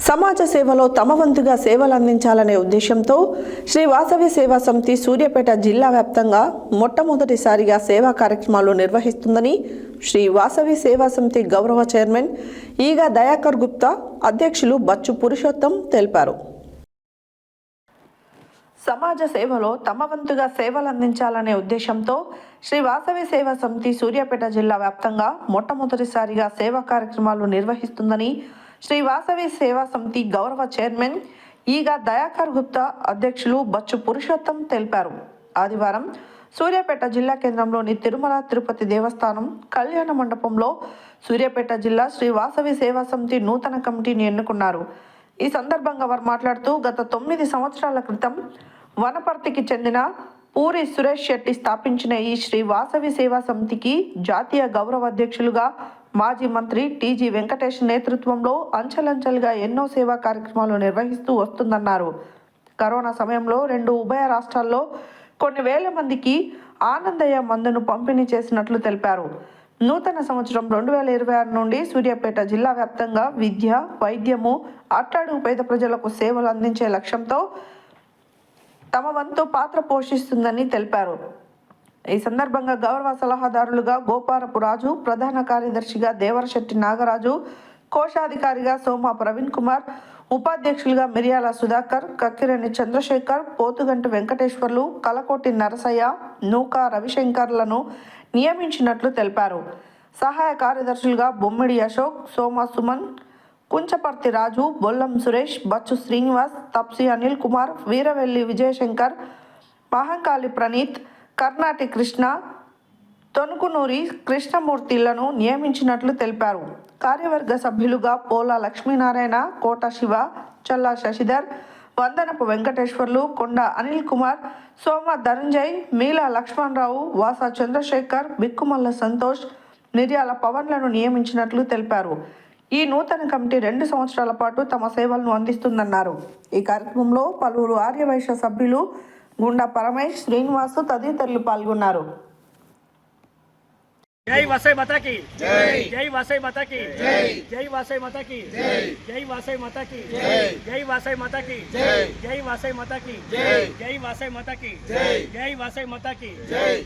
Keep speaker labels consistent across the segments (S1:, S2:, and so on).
S1: సమాజ సేవలో తమ వంతుగా సేవలు అందించాలనే ఉద్దేశంతో శ్రీ వాసవి సేవా సమితి సూర్యాపేట జిల్లా వ్యాప్తంగా మొట్టమొదటిసారిగా సేవా కార్యక్రమాలు నిర్వహిస్తుందని శ్రీ వాసవి సేవా సమితి గౌరవ చైర్మన్ ఈగా దయాకర్ గుప్తా, అధ్యక్షులు బచ్చు పురుషోత్తం తెలిపారు. సమాజ సేవలో తమ వంతుగా సేవలు అందించాలనే ఉద్దేశంతో శ్రీ వాసవి సేవా సమితి సూర్యాపేట జిల్లా వ్యాప్తంగా మొట్టమొదటిసారిగా సేవా కార్యక్రమాలు నిర్వహిస్తుందని శ్రీ వాసవి సేవా సమితి గౌరవ చైర్మన్ ఈగా దయాకర్ గుప్తా, అధ్యక్షులు బచ్చు పురుషోత్తం తెలిపారు. ఆదివారం సూర్యాపేట జిల్లా కేంద్రంలోని తిరుమల తిరుపతి దేవస్థానం కళ్యాణ మండపంలో సూర్యాపేట జిల్లా శ్రీ వాసవి సేవా సమితి నూతన కమిటీని ఎన్నుకున్నారు. ఈ సందర్భంగా వారు మాట్లాడుతూ గత 9 సంవత్సరాల క్రితం వనపర్తికి చెందిన పూరి సురేష్ శెట్టి స్థాపించిన ఈ శ్రీ వాసవి సేవా సమితికి జాతీయ గౌరవ అధ్యక్షులుగా మాజీ మంత్రి టీజీ వెంకటేష్ నేతృత్వంలో అంచెలంచెలుగా ఎన్నో సేవా కార్యక్రమాలు నిర్వహిస్తూ వస్తుందన్నారు. కరోనా సమయంలో 2 ఉభయ రాష్ట్రాల్లో కొన్ని వేల మందికి ఆనందయ్య మందును పంపిణీ చేసినట్లు తెలిపారు. నూతన సంవత్సరం 2026 నుండి సూర్యాపేట జిల్లా వ్యాప్తంగా విద్య, వైద్యము, అట్టడుగు పేద ప్రజలకు సేవలు అందించే లక్ష్యంతో తమ వంతు పాత్ర పోషిస్తుందని తెలిపారు. ఈ సందర్భంగా గౌరవ సలహాదారులుగా గోపారపు రాజు, ప్రధాన కార్యదర్శిగా దేవరశెట్టి నాగరాజు, కోశాధికారిగా సోమా ప్రవీణ్ కుమార్, ఉపాధ్యక్షులుగా మిర్యాల సుధాకర్, కక్కిరేని చంద్రశేఖర్, పోతుగంటి వెంకటేశ్వర్లు, కలకోటి నరసయ్య, నూకా రవిశంకర్లను నియమించినట్లు తెలిపారు. సహాయ కార్యదర్శులుగా బొమ్మిడి అశోక్, సోమా సుమన్, కుంచపర్తి రాజు, బొల్లం సురేష్, బచ్చు శ్రీనివాస్, తప్సి అనిల్ కుమార్, వీరవెల్లి విజయశంకర్, మహంకాళి ప్రణీత్, కర్ణాటి కృష్ణ, తొనుకునూరి కృష్ణమూర్తిలను నియమించినట్లు తెలిపారు. కార్యవర్గ సభ్యులుగా పోలా లక్ష్మీనారాయణ, కోట శివ, చల్లా శశిధర్, వందనపు వెంకటేశ్వర్లు, కొండ అనిల్ కుమార్, సోమ ధనంజయ్, మీలా లక్ష్మణరావు, వాసా చంద్రశేఖర్, బిక్కుమల్ల సంతోష్, మిర్యాల పవన్లను నియమించినట్లు తెలిపారు. ఈ నూతన కమిటీ 2 సంవత్సరాల పాటు తమ సేవలను అందిస్తుందన్నారు. ఈ కార్యక్రమంలో పలువురు ఆర్యవైశ్య సభ్యులు, గుండా పరమేష్, శ్రీనివాసు తదితరులు పాల్గొన్నారు.
S2: जय वासई माता की जय, जय वासई माता की जय, जय वासई माता की जय, जय वासई माता की जय, जय वासई माता की जय, जय वासई माता की जय, जय वासई माता की जय, जय वासई माता की जय,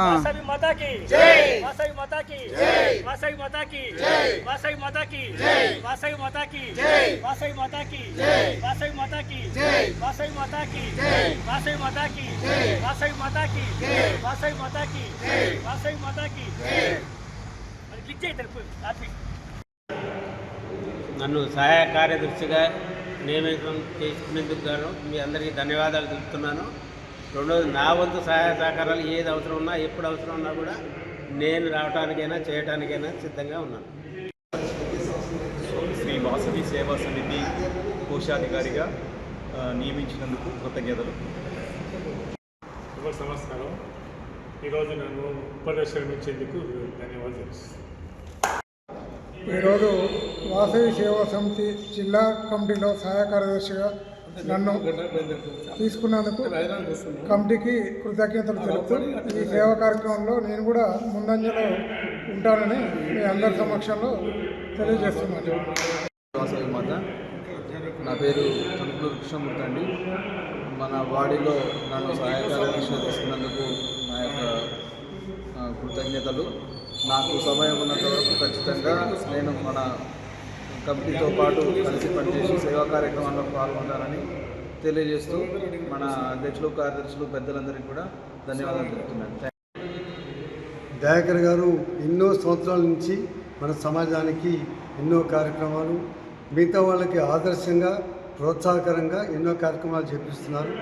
S2: वासई माता की जय, वासई माता की जय, वासई माता की जय, वासई माता की जय, वासई माता की जय, वासई माता की जय, वासई माता की जय, वासई माता की जय, वासई माता की जय, वासई माता की जय, वासई माता की जय, वासई माता की जय. మరి క్లిక్ చేయి తెలుపు హ్యాపీ.
S3: నన్ను సహాయ కార్యదర్శిగా నియమించడం చేసుకునేందుకు గాను మీ అందరికీ ధన్యవాదాలు తెలుపుతున్నాను. రెండోది, నా వంతు సహాయ సహకారాలు ఏది అవసరం ఉన్నా, ఎప్పుడు అవసరం ఉన్నా కూడా నేను రావడానికైనా చేయడానికైనా సిద్ధంగా ఉన్నాను.
S4: శ్రీ వాసవి సేవా సమితి కోశాధికారిగా నియమించినందుకు కృతజ్ఞతలు.
S5: శుభ సంవత్సరం. ఈరోజు నన్ను ఉపదర్శనమిచ్చేందుకు ధన్యవాదాలు.
S6: ఈరోజు వాసవి సేవా సమితి జిల్లా కమిటీలో సహాయ కార్యదర్శిగా నన్ను తీసుకున్నందుకు కమిటీకి కృతజ్ఞతలు తెలుపుతూ ఈ సేవా కార్యక్రమంలో నేను కూడా ముందంజలో ఉంటానని మీ అందరి సమక్షంలో తెలియజేస్తున్నాను.
S7: వాసవి మాత, నా పేరు తణుకులూరు కృష్ణమూర్తి అండి. మన వాడిలో నన్ను సహాయ కార్యదర్శిగా తీసుకున్నందుకు నా యొక్క కృతజ్ఞతలు. నాకు సమయం ఉన్నంత వరకు ఖచ్చితంగా నేను మన కమిటీతో పాటు కలిసి పనిచేసి సేవా కార్యక్రమాల్లో పాల్గొంటానని తెలియజేస్తూ మన అధ్యక్షులు, కార్యదర్శులు, పెద్దలందరికీ కూడా ధన్యవాదాలు తెలుపుతున్నాను.
S8: దయాకర్ గారు ఎన్నో సంవత్సరాల నుంచి మన సమాజానికి ఎన్నో కార్యక్రమాలు, మిగతా వాళ్ళకి ఆదర్శంగా, ప్రోత్సాహకరంగా ఎన్నో కార్యక్రమాలు చేపిస్తున్నారు.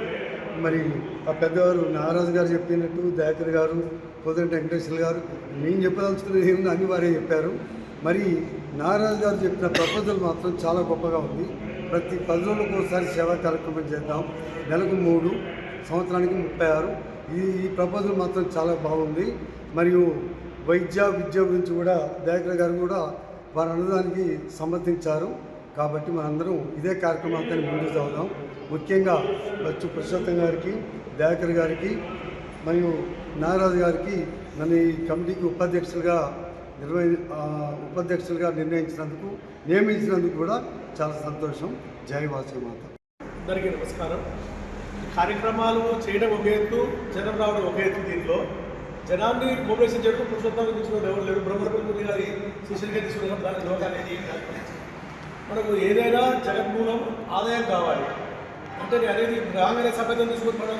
S8: మరి ఆ పెద్దవారు నాగరాజు గారు చెప్పినట్టు దయాకర్ గారు, పోతంటి వెంకటేశ్వర గారు, నేను చెప్పదలుచుకున్నది ఏముంది అన్ని వారే చెప్పారు. మరి నాగరాజు గారు చెప్పిన ప్రపోజల్ మాత్రం చాలా గొప్పగా ఉంది. ప్రతి 10 రోజులకు ఒకసారి సేవా కార్యక్రమం చేద్దాం, నెలకు 3, సంవత్సరానికి 36. ఈ ప్రపోజల్ మాత్రం చాలా బాగుంది. మరియు విద్య గురించి కూడా దయాకర్ గారు కూడా వారి అనుదానికి సమ్మతించారు. కాబట్టి మనందరం ఇదే కార్యక్రమాన్ని ముందుకు సాగుదాం. ముఖ్యంగా బచ్చు పురుషోత్తం గారికి, దయాకర్ గారికి మరియు నాగరాజు గారికి నన్ను ఈ కమిటీకి ఉపాధ్యక్షులుగా ఉపాధ్యక్షులుగా నియమించినందుకు కూడా చాలా సంతోషం. జై వాసవి మాత.
S9: అందరికీ నమస్కారం. కార్యక్రమాలు చేయడం ఒక ఎత్తు, జనం రావడం ఒక ఎత్తు. దీంట్లో జనాన్ని మొబిలైజేషన్ చేయడం పురుషోత్తంగా తీసుకున్న ఎవరు లేరు. బ్రహ్మరపల్లి గారి శిష్యులుగా తీసుకున్నాం. దాని లోకాలు అనేది మనకు ఏదైనా జగన్మూలం ఆదాయం కావాలి అంటే నేను అనేది రాగానే సభ్యతను తీసుకొని మనం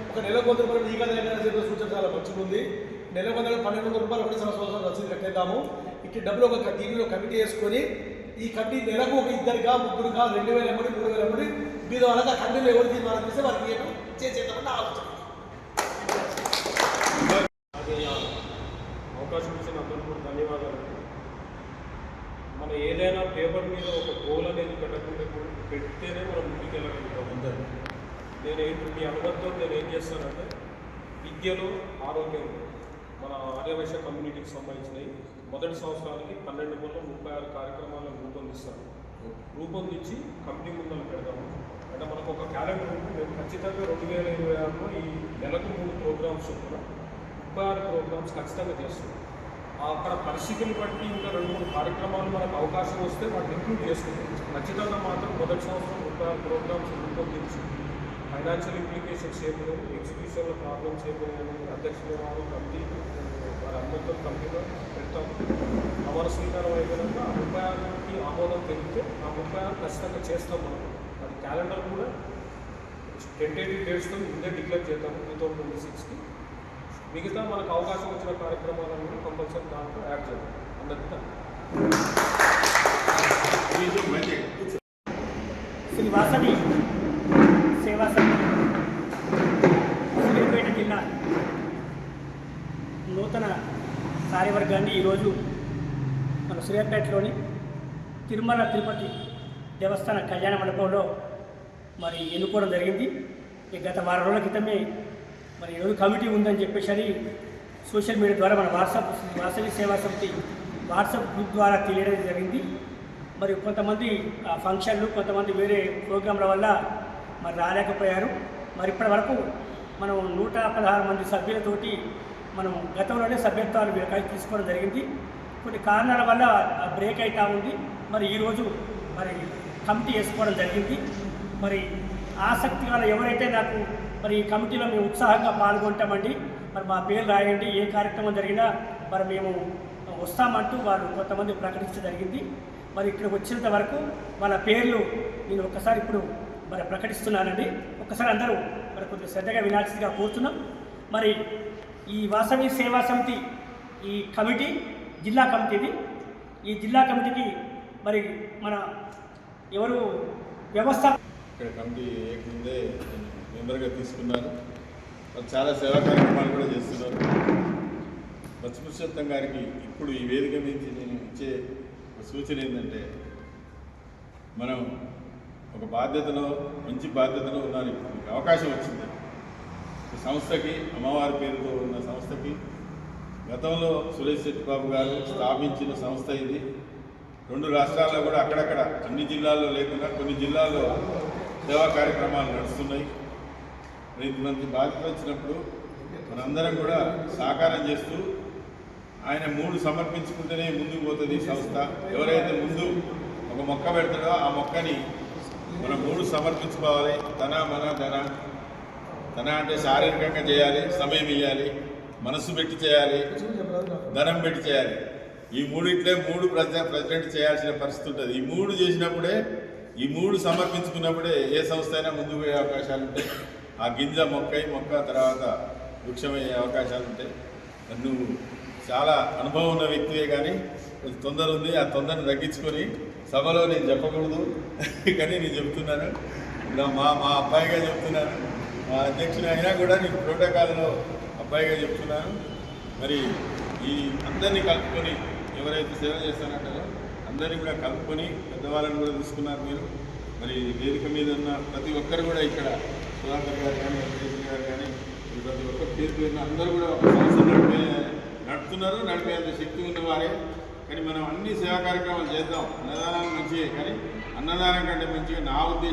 S9: ఒక నెల కొంత రూపాయలు ఈ కదా సూచన చాలా మంచిగా ఉంది. నెల కొంత 1200 రూపాయలు కూడా సంవత్సరం రసీదు కట్టేద్దాము. ఇట్టి డబ్బులు ఒక టీవీలో కమిటీ వేసుకొని ఈ కమిటీ నెలకు ఒక 2గా 3గా 2000 ఎమ్మడి 3000 ఎమ్మడి మీద వాళ్ళకి ఆ కమిటీలో ఎవరు తీర్మానం చేస్తే వారికి ఏమో చేసేద్దామని ఆలోచన.
S5: అవకాశం ఇచ్చిన అందరూ కూడా ధన్యవాదాలు. మనం ఏదైనా పేపర్ మీద ఒక గోల్ అనేది పెట్టకుండా పెడితేనే మనం ముందుకు వెళ్ళగలుగుతాం. అందరూ మీ అనుబంధం నేను ఏం చేస్తానంటే విద్యలో ఆరోగ్యం మన ఆర్యవైశ్య కమ్యూనిటీకి సంబంధించినవి మొదటి సంవత్సరానికి 1236 కార్యక్రమాలను రూపొందించి కమిటీ ముందర పెడతాము. అంటే మనకు ఒక క్యాలెండర్ ఉంది. మేము ఖచ్చితంగా 2026లో ఈ నెలకు 3 ప్రోగ్రామ్స్ కూడా 36 ప్రోగ్రామ్స్ ఖచ్చితంగా చేస్తున్నాం. అక్కడ పరిస్థితులు బట్టి ఇంకా 2-3 కార్యక్రమాలు మనకు అవకాశం వస్తే వాటిని ఇంక్లూడ్ చేసుకుంటాం. ఖచ్చితంగా మాత్రం మొదటి సంవత్సరం 36 ప్రోగ్రామ్స్ రూపొందించి ఫైనాన్షియల్ ఇంప్లికేషన్స్ ఏమైనా, ఎగ్జిక్యూషన్లో ప్రాబ్లమ్స్ ఏమైనా, అధ్యక్షుల కమిటీ వారి అందరితో కమిటీలో పెడతాము. అమర స్వీకారం అయిపోయినాక 36కి ఆమోదం తెలిపితే ఆ 36 ఖచ్చితంగా చేస్తాం. మనం అది క్యాలెండర్ కూడా టెంటేటివ్ డేట్స్తో ముందే డిక్లేర్ చేద్దాము 2026కి. మిగతా మనకు అవకాశం వచ్చిన కార్యక్రమాలను కూడా కంపల్సరీ దాంట్లో యాడ్ చేద్దాం. అందరికీ
S2: శ్రీ వాసవి సేవా సమితి సూర్యాపేట జిల్లా నూతన కార్యవర్గాన్ని ఈరోజు మన సూర్యాపేటలోని తిరుమల తిరుపతి దేవస్థాన కళ్యాణ మండపంలో మరి ఎన్నుకోవడం జరిగింది. గత వారం రోజుల క్రితమే మరి ఈరోజు కమిటీ ఉందని చెప్పేసి సోషల్ మీడియా ద్వారా మన వాసవి సేవా సమితి వాట్సాప్ గ్రూప్ ద్వారా తెలియడం జరిగింది. మరి కొంతమంది ఫంక్షన్లు, కొంతమంది వేరే ప్రోగ్రాంల వల్ల మరి రాలేకపోయారు. మరి ఇప్పటి వరకు మనం 116 మంది సభ్యులతోటి మనం గతంలోనే సభ్యత్వాలు విరకాయి తీసుకోవడం జరిగింది. కొన్ని కారణాల వల్ల బ్రేక్ అవుతూ ఉంది. మరి ఈరోజు మరి కమిటీ వేసుకోవడం జరిగింది. మరి ఆసక్తి వల్ల ఎవరైతే నాకు మరి ఈ కమిటీలో మేము ఉత్సాహంగా పాల్గొంటామండి, మరి మా పేరు రాయండి, ఏ కార్యక్రమం జరిగినా మరి మేము వస్తామంటూ వారు కొంతమంది ప్రకటించడం జరిగింది. మరి ఇక్కడికి వచ్చినంత వరకు వాళ్ళ పేర్లు నేను ఒక్కసారి ఇప్పుడు మరి ప్రకటిస్తున్నానండి. ఒక్కసారి అందరూ మరి కొంచెం శ్రద్ధగా వినాల్సిందిగా కోరుతున్నాం. మరి ఈ వాసవి సేవా సమితి ఈ కమిటీ జిల్లా కమిటీది. ఈ జిల్లా కమిటీకి మరి మన ఎవరు వ్యవస్థ
S10: ఇక్కడ కమిటీ ముందే మెంబర్గా తీసుకున్నారు. చాలా సేవా కార్యక్రమాలు కూడా చేస్తున్నారు. పురుషోత్తం గారికి ఇప్పుడు ఈ వేదిక నుంచి నేను ఇచ్చే సూచన ఏంటంటే, మనం ఒక బాధ్యతలో మంచి బాధ్యతలో ఉన్నాను. ఇప్పుడు అవకాశం వచ్చింది. సంస్థకి అమ్మవారి పేరుతో ఉన్న సంస్థకి గతంలో సురేష్ శెట్టి బాబు గారు స్థాపించిన సంస్థ ఇది. 2 రాష్ట్రాల్లో కూడా అక్కడక్కడ అన్ని జిల్లాల్లో లేకుండా కొన్ని జిల్లాల్లో సేవా కార్యక్రమాలు నడుస్తున్నాయి. ఇంతమంది బాధ్యత వచ్చినప్పుడు మనందరం కూడా సహకారం చేస్తూ ఆయన 3 సమర్పించుకుంటేనే ముందుకు పోతుంది ఈ సంస్థ. ఎవరైతే ముందు ఒక మొక్క పెడతాడో ఆ మొక్కని మనం 3 సమర్పించుకోవాలి. తన మన ధన. తన అంటే శారీరకంగా చేయాలి, సమయం ఇవ్వాలి, మనస్సు పెట్టి చేయాలి, ధనం పెట్టి చేయాలి. ఈ 3 ప్రెసిడెంట్ చేయాల్సిన పరిస్థితి ఉంటుంది. ఈ 3 చేసినప్పుడే, ఈ 3 సమర్పించుకున్నప్పుడే ఏ సంస్థ అయినా ముందుకు పోయే అవకాశాలు ఉంటాయి. ఆ గింజ మొక్క తర్వాత వృక్షమయ్యే అవకాశాలు ఉంటాయి. నువ్వు చాలా అనుభవం ఉన్న వ్యక్తివే, కానీ కొంచెం తొందర ఉంది. ఆ తొందరను తగ్గించుకొని సభలో నేను చెప్పకూడదు కానీ నేను చెప్తున్నాను. మా అబ్బాయిగా చెప్తున్నాను. మా అధ్యక్షుని అయినా కూడా నేను ప్రోటోకాల్లో అబ్బాయిగా చెప్తున్నాను. మరి ఈ అందరినీ కలుపుకొని ఎవరైతే సేవ చేస్తానంటారో అందరినీ కూడా కలుపుకొని పెద్దవాళ్ళని కూడా తీసుకున్నారు మీరు. మరి వేదిక మీద ఉన్న ప్రతి ఒక్కరు కూడా ఇక్కడ సుధాకర్ గారు కానీ, వెంకటేశ్వర గారు కానీ, ప్రతి ఒక్కరు పేరు అందరూ కూడా ఒక సంస్థ నడుపుతున్నారు. నడిపేంత శక్తి ఉన్నవారే. కానీ మనం అన్ని సేవా కార్యక్రమాలు చేద్దాం. అన్నదానం మంచిదే, కానీ అన్నదానం కంటే మంచిగా నా ఉద్దేశం